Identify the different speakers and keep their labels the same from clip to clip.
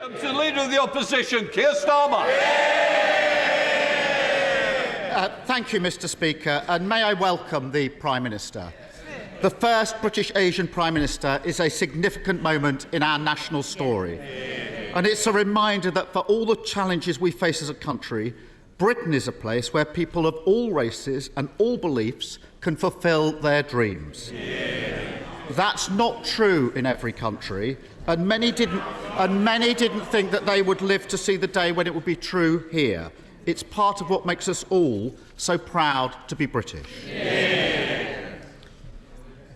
Speaker 1: To the Leader of the Opposition, Keir Starmer.
Speaker 2: Thank you, Mr Speaker, and may I welcome the Prime Minister. The first British Asian Prime Minister is a significant moment in our national story. And it's a reminder that for all the challenges we face as a country, Britain is a place where people of all races and all beliefs can fulfil their dreams. That's not true in every country, and many didn't think that they would live to see the day when it would be true here. It's part of what makes us all so proud to be British.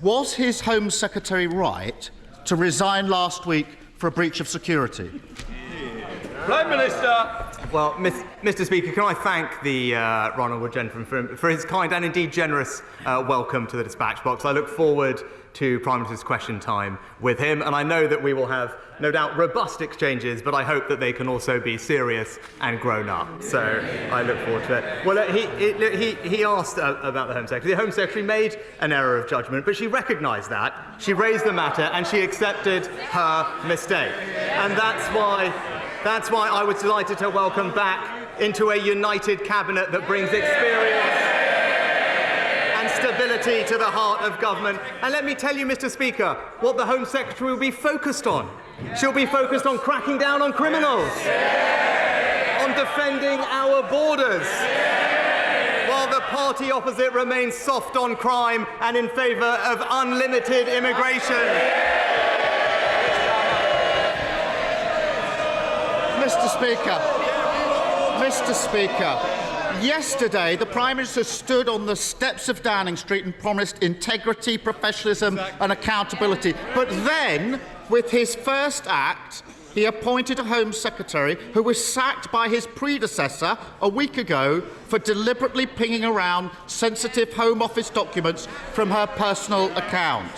Speaker 2: Was his Home Secretary right to resign last week for a breach of security?
Speaker 1: Prime Minister.
Speaker 3: Well, Mr Speaker, can I thank the honourable gentleman for his kind and indeed generous welcome to the dispatch box. I look forward to Prime Minister's question time with him, and I know that we will have, no doubt, robust exchanges, but I hope that they can also be serious and grown up. So I look forward to it. Well, he asked about the Home Secretary. The Home Secretary made an error of judgment, but she recognised that. She raised the matter and she accepted her mistake. And that's why I was delighted to welcome back into a united cabinet that brings experience and stability to the heart of government. And let me tell you, Mr Speaker, what the Home Secretary will be focused on. She'll be focused on cracking down on criminals, on defending our borders, while the party opposite remains soft on crime and in favour of unlimited immigration.
Speaker 2: Mr Speaker, yesterday the Prime Minister stood on the steps of Downing Street and promised integrity, professionalism and accountability. But then, with his first act, he appointed a Home Secretary who was sacked by his predecessor a week ago for deliberately pinging around sensitive Home Office documents from her personal account.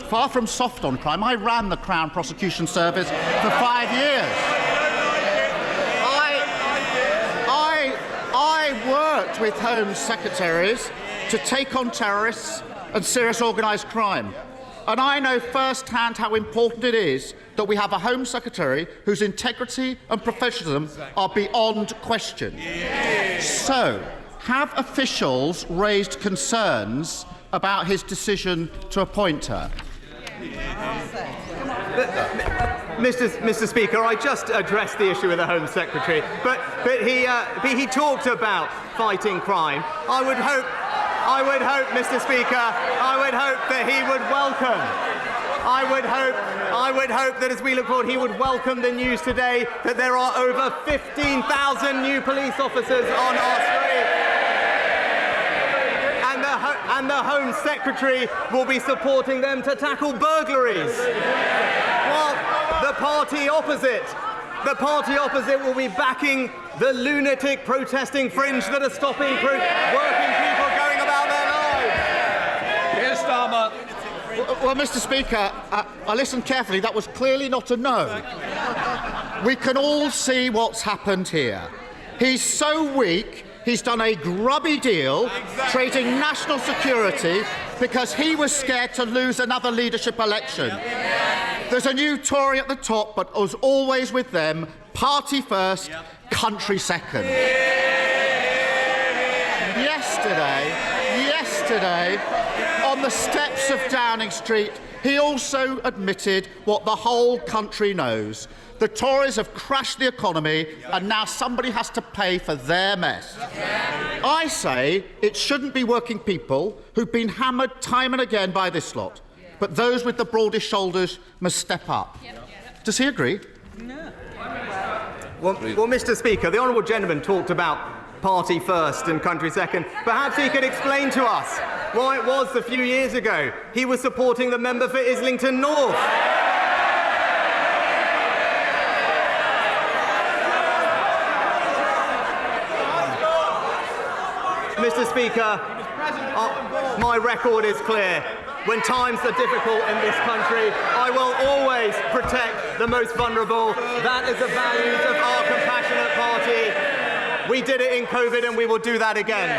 Speaker 2: Far from soft on crime, I ran the Crown Prosecution Service for 5 years. I worked with Home Secretaries to take on terrorists and serious organised crime. And I know firsthand how important it is that we have a Home Secretary whose integrity and professionalism are beyond question. So, have officials raised concerns about his decision to appoint her?
Speaker 3: Mr Speaker, I just addressed the issue with the Home Secretary, but he talked about fighting crime. I would hope, Mr Speaker, I would hope that he would welcome. I would hope that as we look forward, he would welcome the news today that there are over 15,000 new police officers on our street. And the Home Secretary will be supporting them to tackle burglaries. While the party opposite will be backing the lunatic protesting fringe that are stopping working people going about their lives.
Speaker 1: Keir Starmer.
Speaker 2: Well, Mr Speaker, I listened carefully. That was clearly not a no. We can all see what's happened here. He's so weak, he's done a grubby deal, trading national security because he was scared to lose another leadership election. There's a new Tory at the top, but as always with them, party first, country second. Yesterday, on the steps of Downing Street, he also admitted what the whole country knows. The Tories have crashed the economy, and now somebody has to pay for their mess. I say it shouldn't be working people who've been hammered time and again by this lot, but those with the broadest shoulders must step up. Does he agree?
Speaker 3: No. Well, Mr Speaker, the honourable gentleman talked about party first and country second. Perhaps he could explain to us why it was a few years ago he was supporting the member for Islington North. Mr Speaker, my record is clear. When times are difficult in this country, I will always protect the most vulnerable. That is the values of our compassionate party. We did it in COVID and we will do that again.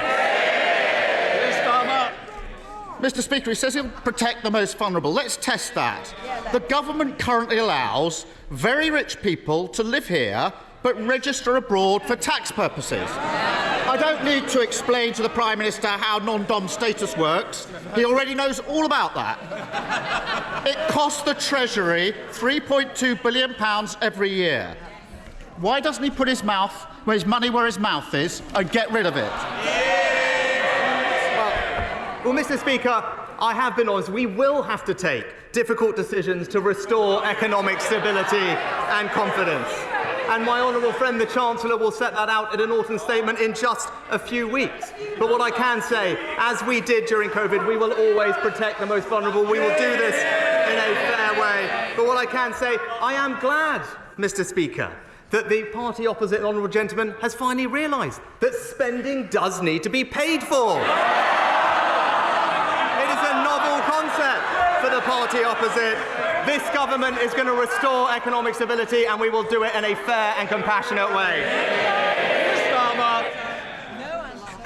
Speaker 2: Mr. Speaker, he says he'll protect the most vulnerable. Let's test that. The government currently allows very rich people to live here but register abroad for tax purposes. I don't need to explain to the Prime Minister how non-dom status works. He already knows all about that. It costs the Treasury £3.2 billion every year. Why doesn't he put his money where his mouth is and get rid of it?
Speaker 3: Well, Mr. Speaker, I have been honest. We will have to take difficult decisions to restore economic stability and confidence. And my honourable friend, the Chancellor, will set that out in an autumn statement in just a few weeks. But what I can say, as we did during COVID, we will always protect the most vulnerable. We will do this in a fair way. But what I can say, I am glad, Mr. Speaker, that the party opposite, the honourable gentleman, has finally realised that spending does need to be paid for. It is a novel concept for the party opposite. This government is going to restore economic stability, and we will do it in a fair and compassionate way.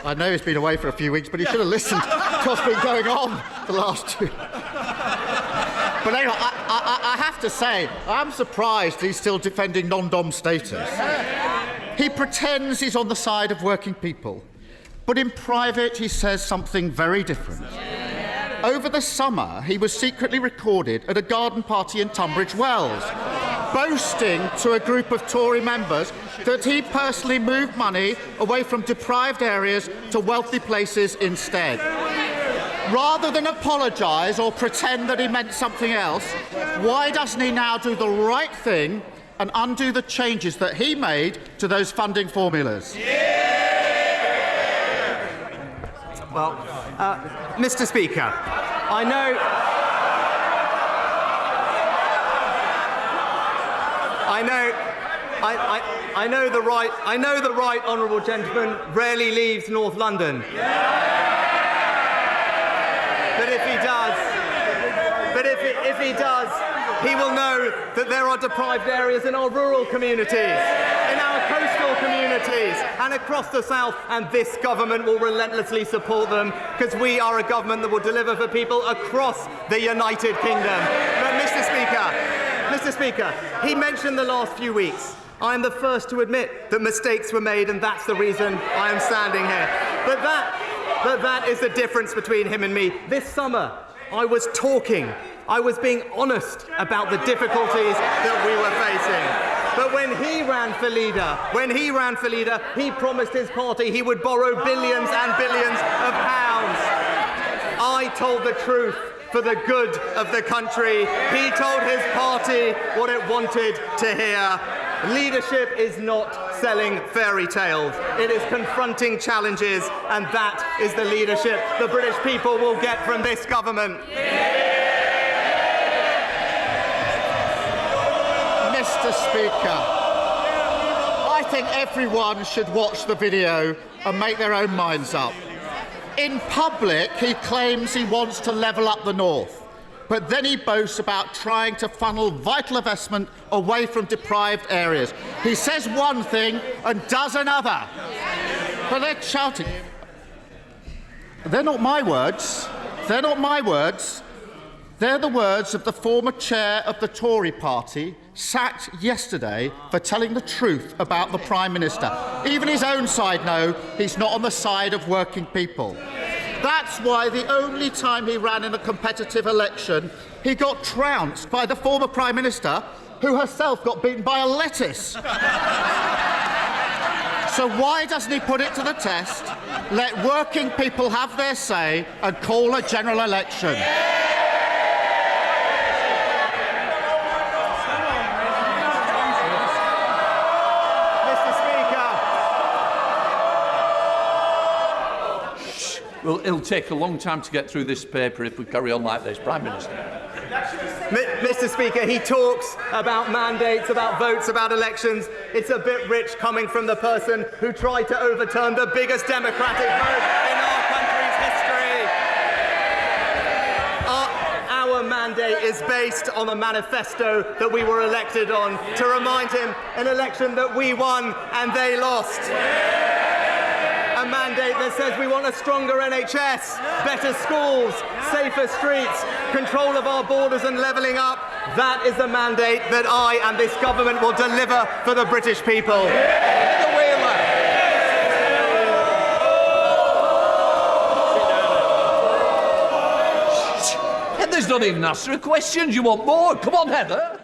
Speaker 2: I know he's been away for a few weeks, but he should have listened to what's been going on the last two. But anyway, I have to say, I'm surprised he's still defending non-dom status. He pretends he's on the side of working people, but in private he says something very different. Over the summer, he was secretly recorded at a garden party in Tunbridge Wells, boasting to a group of Tory members that he personally moved money away from deprived areas to wealthy places instead. Rather than apologise or pretend that he meant something else, why doesn't he now do the right thing and undo the changes that he made to those funding formulas?
Speaker 3: Well, Mr. Speaker, I know the right honourable gentleman rarely leaves North London. But if he does, he will know that there are deprived areas in our rural communities, in our coastal communities, and across the south, and this government will relentlessly support them, because we are a government that will deliver for people across the United Kingdom. But Mr. Speaker, he mentioned the last few weeks. I am the first to admit that mistakes were made, and that's the reason I am standing here. But that is the difference between him and me. This summer, I was being honest about the difficulties that we were facing. But when he ran for leader, he promised his party he would borrow billions and billions of pounds. I told the truth for the good of the country. He told his party what it wanted to hear. Leadership is not selling fairy tales. It is confronting challenges, and that is the leadership the British people will get from this government.
Speaker 2: Mr. Speaker, I think everyone should watch the video and make their own minds up. In public, he claims he wants to level up the north, but then he boasts about trying to funnel vital investment away from deprived areas. He says one thing and does another. But they're shouting. They're not my words. They're not my words. They're the words of the former chair of the Tory party, sacked yesterday for telling the truth about the Prime Minister. Even his own side know he's not on the side of working people. That's why the only time he ran in a competitive election, he got trounced by the former Prime Minister, who herself got beaten by a lettuce. So why doesn't he put it to the test, let working people have their say and call a general election?
Speaker 1: Well, it'll take a long time to get through this paper if we carry on like this, Prime Minister.
Speaker 3: Mr. Speaker, he talks about mandates, about votes, about elections. It's a bit rich coming from the person who tried to overturn the biggest democratic vote in our country's history. Our mandate is based on a manifesto that we were elected on, to remind him an election that we won and they lost. A mandate mandate that says we want a stronger NHS, better schools, safer streets, control of our borders and levelling up. That is the mandate that I and this government will deliver for the British people.
Speaker 1: Heather's not even asked her a question. You want more? Come on, Heather.